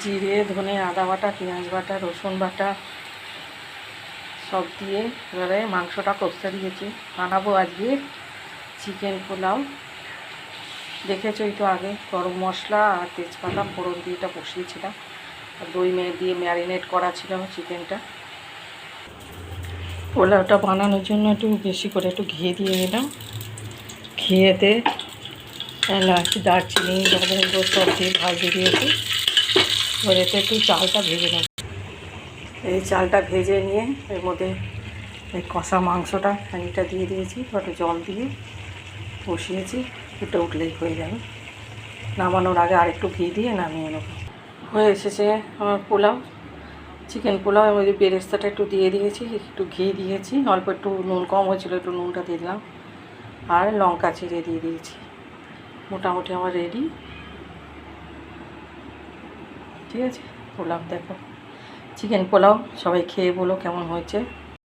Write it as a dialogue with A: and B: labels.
A: জিরে ধনে আদা বাটা পেঁয়াজ বাটা রসুন বাটা সব দিয়ে এবারে মাংসটা কষতে দিয়েছি। বানাবো আজকে চিকেন পোলাও। দেখেছই তো আগে গরম মশলা আর তেজপাতা ফোড়ন দিয়ে এটা বসিয়েছিলাম, আর দই দিয়ে ম্যারিনেট করা ছিল চিকেনটা। পোলাওটা বানানোর জন্য একটু বেশি করে একটু ঘি দিয়ে নিলাম। ঘিয়েতে এলাচ দারচিনি লবঙ্গ সব দিয়ে ভাজিয়ে দিয়েছি। এবার এতে একটু চালটা ভেজে নেব। এই চালটা ভেজে নিয়ে এর মধ্যে এই কষা মাংসটা খানিকটা দিয়ে দিয়েছি, একটু জল দিয়ে বসিয়েছি। ফুটে উঠলেই হয়ে যাবে। নামানোর আগে আরেকটু ঘি দিয়ে নামিয়ে নেব। হয়ে এসেছে আমার পোলাও, চিকেন পোলাও। এর মধ্যে বেরেস্তাটা একটু দিয়ে দিয়েছি, একটু ঘি দিয়েছি, অল্প একটু নুন কম হয়েছিলো একটু নুনটা দিয়ে দিলাম, আর লঙ্কা চিড়ে দিয়ে দিয়েছি। মোটামুটি আমার রেডি। ঠিক আছে, পোলাও দেখো, চিকেন পোলাও। সবাই খেয়ে বলো কেমন হয়েছে।